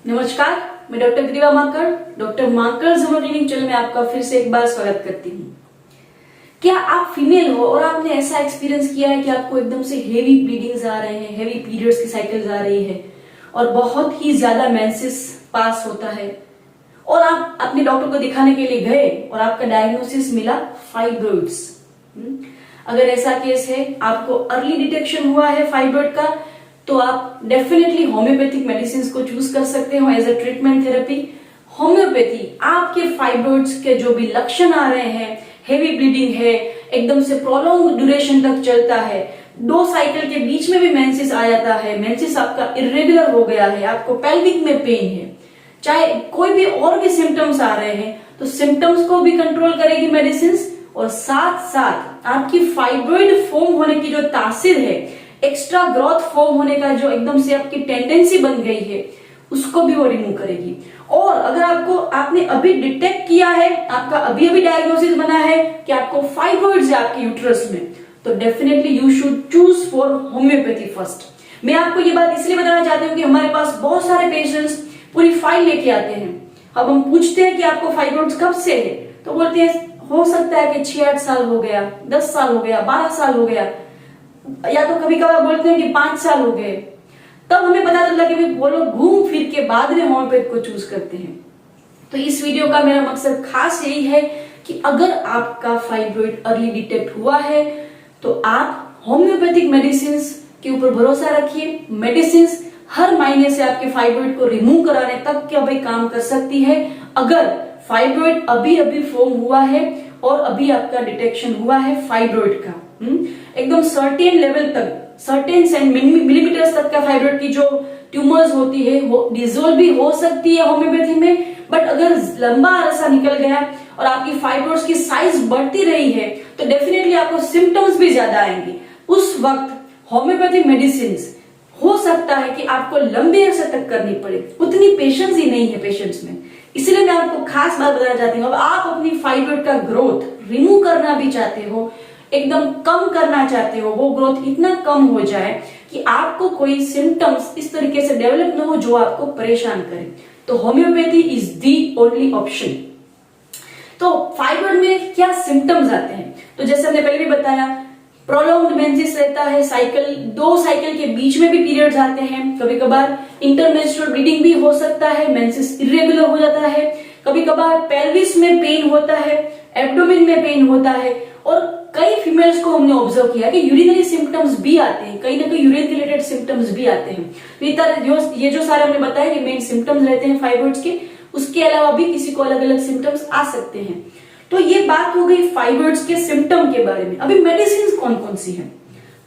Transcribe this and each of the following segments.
नमस्कार, मैं डॉक्टर ग्रीवा माकड़, डॉक्टर माकड़ ज़ूम क्लिनिक चैनल में आपका फिर से एक बार स्वागत करती हूँ। क्या आप फीमेल हो और आपने ऐसा एक्सपीरियंस किया है कि आपको एकदम से हेवी ब्लीडिंग्स आ रहे हैं, हेवी पीरियड्स की साइकिल्स आ रही है और बहुत ही ज्यादा मेंसेस पास होता है और आप अपने डॉक्टर को दिखाने के लिए गए और आपका डायग्नोसिस मिला फाइब्रॉइड्स। अगर ऐसा केस है, आपको अर्ली डिटेक्शन हुआ है फाइब्रॉइड का, तो आप डेफिनेटली होम्योपैथिक मेडिसिन को चूज कर सकते हो as a treatment therapy. Homeopathy आपके फाइब्रॉइड्स के जो भी लक्षण आ रहे हैं, हेवी ब्लीडिंग है, एकदम से प्रोलॉन्ग ड्यूरेशन तक चलता है, 2 साइकिल के बीच में भी मेंसेस आ जाता है, मेंसेस आपका इरेगुलर हो गया है, आपको पेल्विक में पेन है, चाहे कोई भी और भी सिम्टम्स आ रहे हैं, तो सिम्टम्स को भी कंट्रोल करेगी मेडिसिन और साथ साथ आपकी फाइब्रॉइड फॉर्म होने की जो तासीर है, एक्स्ट्रा ग्रोथ फॉर्म होने का जो एकदम से आपकी टेंडेंसी बन गई है, उसको भी वो रिमूव करेगी। और अगर आपने अभी डिटेक्ट किया है, आपका अभी डायग्नोसिस बना है कि आपको फाइब्रॉइड्स है आपके यूट्रस में, तो definitely you should choose for homeopathy first. मैं आपको ये बात इसलिए बताना चाहती हूँ कि हमारे पास बहुत सारे पेशेंट्स पूरी फाइल लेके आते हैं। अब हम पूछते हैं कि आपको फाइब्रॉइड्स कब से है, तो बोलते हैं हो सकता है कि 6-8 साल हो गया, 10 साल हो गया, 12 साल हो गया, या तो कभी कभार बोलते हैं कि 5 साल हो गए। तब हमें पता चलता है कि वो लोग घूम फिर के बाद में होम्योपैथ को चूज करते हैं। तो इस वीडियो का मेरा मकसद खास यही है कि अगर आपका फाइब्रॉइड अर्ली डिटेक्ट हुआ है तो आप होम्योपैथिक मेडिसिन के ऊपर भरोसा रखिए। मेडिसिन हर महीने से आपके फाइब्रॉइड को रिमूव कराने तक क्या भाई काम कर सकती है। अगर फाइब्रॉइड अभी फॉर्म हुआ है और अभी आपका डिटेक्शन हुआ है फाइब्रॉइड का, एकदम सर्टेन लेवल तक, सर्टेन मिलीमीटर तक का फाइब्रॉइड की जो ट्यूमर्स होती है वो डिसोल्व भी हो सकती है होम्योपैथी में। बट अगर लंबा अरसा निकल गया और आपकी फाइब्रॉइड्स की साइज बढ़ती रही है तो डेफिनेटली आपको सिम्टम्स भी ज्यादा आएंगे। उस वक्त होम्योपैथिक मेडिसिन हो सकता है कि आपको लंबे अरसे तक करनी पड़े, उतनी पेशेंस ही नहीं है पेशेंट्स में। इसलिए मैं आपको खास बात बताना चाहती हूँ, अब आप अपनी फाइब्रॉइड का ग्रोथ रिमूव करना भी चाहते हो, एकदम कम करना चाहते हो, वो ग्रोथ इतना कम हो जाए कि आपको कोई सिम्टम्स इस तरीके से डेवलप ना हो जो आपको परेशान करे, तो homeopathy is the only option. तो फाइब्रॉइड में क्या सिम्टम्स आते हैं, तो जैसे हमने पहले भी बताया, प्रोलॉन्ग्ड मेंसेस रहता है, 2 साइकिल के बीच में भी पीरियड्स आते हैं, कभी कभार इंटरमेंस्ट्रुअल ब्लीडिंग भी हो सकता है, मेंसेस इरेगुलर हो जाता है, कभी कभार पेल्विस में पेन होता है, एब्डोमेन में पेन होता है, और कई फीमेल्स को हमने ऑब्जर्व किया कि यूरिनरी सिम्टम्स भी आते हैं, कहीं ना कहीं यूरिन रिलेटेड सिम्टम्स भी आते हैं। ये जो सारे हमने बताया कि मेन सिम्टम्स रहते हैं फाइब्रॉइड्स के, उसके अलावा भी किसी को अलग अलग सिम्टम्स आ सकते हैं। तो ये बात हो गई फाइब्रॉइड्स के सिम्टम के बारे में। अभी मेडिसिन कौन कौन सी है?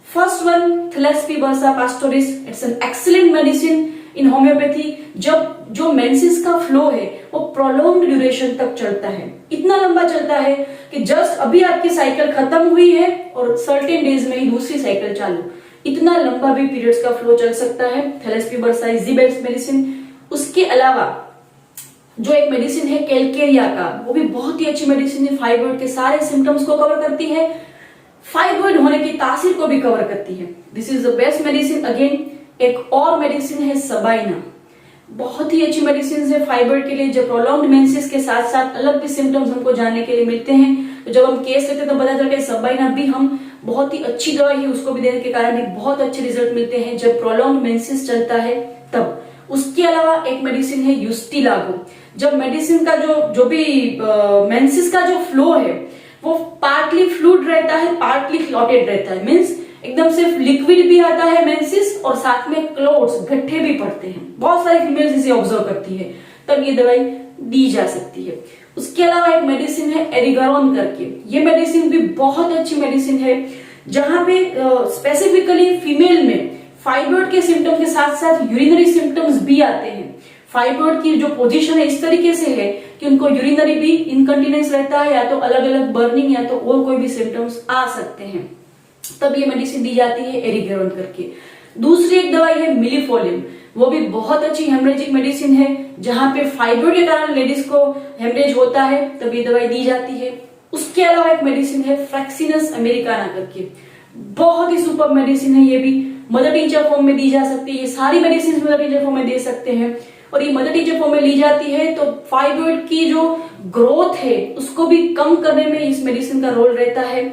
First one, thlaspi bursa pastoris, it's an excellent medicine in homeopathy. जब जो मेंसेस का फ्लो है वो प्रोलॉन्ग्ड ड्यूरेशन तक चलता है, इतना लंबा चलता है कि जस्ट अभी आपकी साइकिल खत्म हुई है और सर्टेन डेज में ही दूसरी साइकिल चालू, इतना लंबा भी पीरियड्स का फ्लो चल सकता है। Thlaspi bursa is the best medicine. उसके अलावा जो एक मेडिसिन है कैलकेरिया का, वो भी बहुत ही अच्छी मेडिसिन है, फाइब्रॉइड के सारे सिम्टम्स को कवर करती है, फाइब्रॉइड होने की तासीर को भी कवर करती है। This is the best medicine. Again एक और मेडिसिन है सबाइना, बहुत ही अच्छी मेडिसिन है फाइब्रॉइड के लिए। जब प्रोलॉन्ग्ड मेंसेस के साथ साथ अलग भी सिम्टम्स हमको जानने के लिए मिलते हैं, तो जब हम केस लेते हैं तो पता चलता है सबाइना भी हम बहुत ही अच्छी दवाई है, उसको भी देने के कारण भी बहुत अच्छे रिजल्ट मिलते हैं जब प्रोलॉन्ग्ड मेंसेस चलता है तब। उसके अलावा एक मेडिसिन है यूस्टिलागो। जब मेडिसिन का जो भी मेंसेस का जो फ्लो है वो पार्टली फ्लूइड रहता है, पार्टली क्लॉटेड रहता है, मींस एकदम से लिक्विड भी आता है मेंसेस और साथ में क्लोट्स, गड्ढे भी पड़ते हैं। बहुत सारी फीमेल्स इसे ऑब्जर्व करती है, तब ये दवाई दी जा सकती है। उसके अलावा एक मेडिसिन है एरिगारोन करके, ये मेडिसिन भी बहुत अच्छी मेडिसिन है, जहां पे स्पेसिफिकली फीमेल में फाइब्रॉइड के सिम्टम के साथ साथ यूरिनरी सिम्टम्स भी आते हैं। फाइब्रॉइड की जो पोजीशन है इस तरीके से है कि उनको यूरिनरी भी इनकंटिनेंस रहता है, या तो अलग अलग बर्निंग या तो और कोई भी सिम्टम्स आ सकते हैं, तब ये मेडिसिन दी जाती है एरिगारोन करके। दूसरी एक दवाई है मिलीफोलिन, वो भी बहुत अच्छी हेमरेजिक मेडिसिन है, जहां पे फाइब्रॉइड के कारण लेडीज को हेमरेज होता है तब ये दवाई दी जाती है। उसके अलावा एक मेडिसिन है फ्रैक्सिनस अमेरिकाना करके, बहुत ही सुपर मेडिसिन है, ये भी मदर टिंचर फॉर्म में दी जा सकती है। ये सारी मेडिसिन मदर टिंचर फॉर्म में दे सकते हैं। और ये मदर टीचर फॉर्म में ली जाती है तो फाइब्रॉइड की जो ग्रोथ है उसको भी कम करने में इस मेडिसिन का रोल रहता है।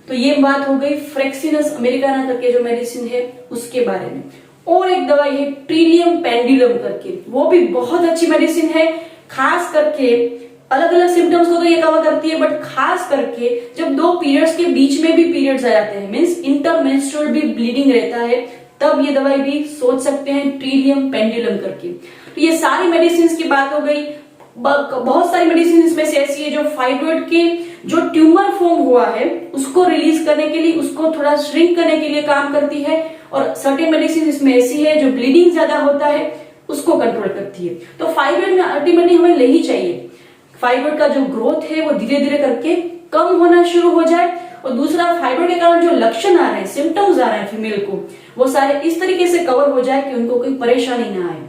तो ये बात हो गई फ्रेक्सिनस अमेरिकाना करके जो मेडिसिन है उसके बारे में। और एक दवाई है ट्रिलियम पेंडुलम करके, वो भी बहुत अच्छी मेडिसिन है। खास करके अलग अलग सिम्टम्स को तो ये कवर करती है, बट खास करके जब दो पीरियड्स के बीच में भी पीरियड्स आ जाते हैं, मींस इंटरमेंस्ट्रुअल भी ब्लीडिंग रहता है, तब ये दवाई भी सोच सकते हैं ट्रिलियम पेंडुलम करके। तो ये सारी मेडिसिन की बात हो गई। बहुत सारी मेडिसिन इसमें से ऐसी है जो फाइब्रॉइड के जो ट्यूमर फॉर्म हुआ है उसको रिलीज करने के लिए, उसको थोड़ा श्रिंक करने के लिए काम करती है, और सर्टेन मेडिसिन इसमें ऐसी है जो ब्लीडिंग ज्यादा होता है उसको कंट्रोल करती है। तो फाइब्रॉइड में अल्टीमेटली हमें ले ही चाहिए, फाइब्रॉइड का जो ग्रोथ है वो धीरे धीरे करके कम होना शुरू हो जाए, और दूसरा फाइब्रॉइड के कारण जो लक्षण आ रहे हैं, सिम्टम्स आ रहे हैं फीमेल को, वो सारे इस तरीके से कवर हो जाए कि उनको कोई परेशानी ना आए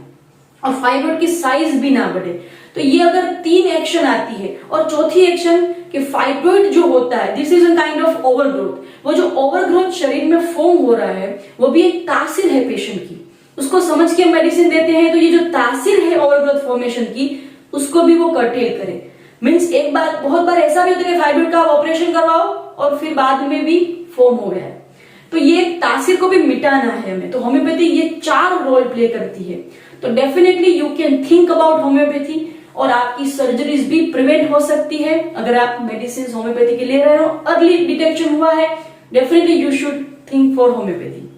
और फाइब्रॉइड की साइज भी ना बढ़े। तो ये अगर 3 एक्शन आती है, और चौथी एक्शन कि फाइब्रॉइड जो होता है this is a kind of overgrowth, वो जो ओवरग्रोथ शरीर में फॉर्म हो रहा है वो भी एक तासीर है पेशेंट की, उसको समझ के मेडिसिन देते हैं। तो ये जो तासीर है ओवरग्रोथ फॉर्मेशन की उसको भी वो कर्टेल करे। मीन्स एक बार बहुत बार ऐसा भी होता है कि फाइब्रॉइड का ऑपरेशन करवाओ और फिर बाद में भी फॉर्म हो गया है, तो ये तासीर को भी मिटाना है हमें। तो होम्योपैथी ये 4 रोल प्ले करती है। तो definitely you can think about homeopathy, और आपकी सर्जरीज भी प्रिवेंट हो सकती है अगर आप मेडिसिन होम्योपैथी के ले रहे हो। अर्ली डिटेक्शन हुआ है, definitely you should think for homeopathy.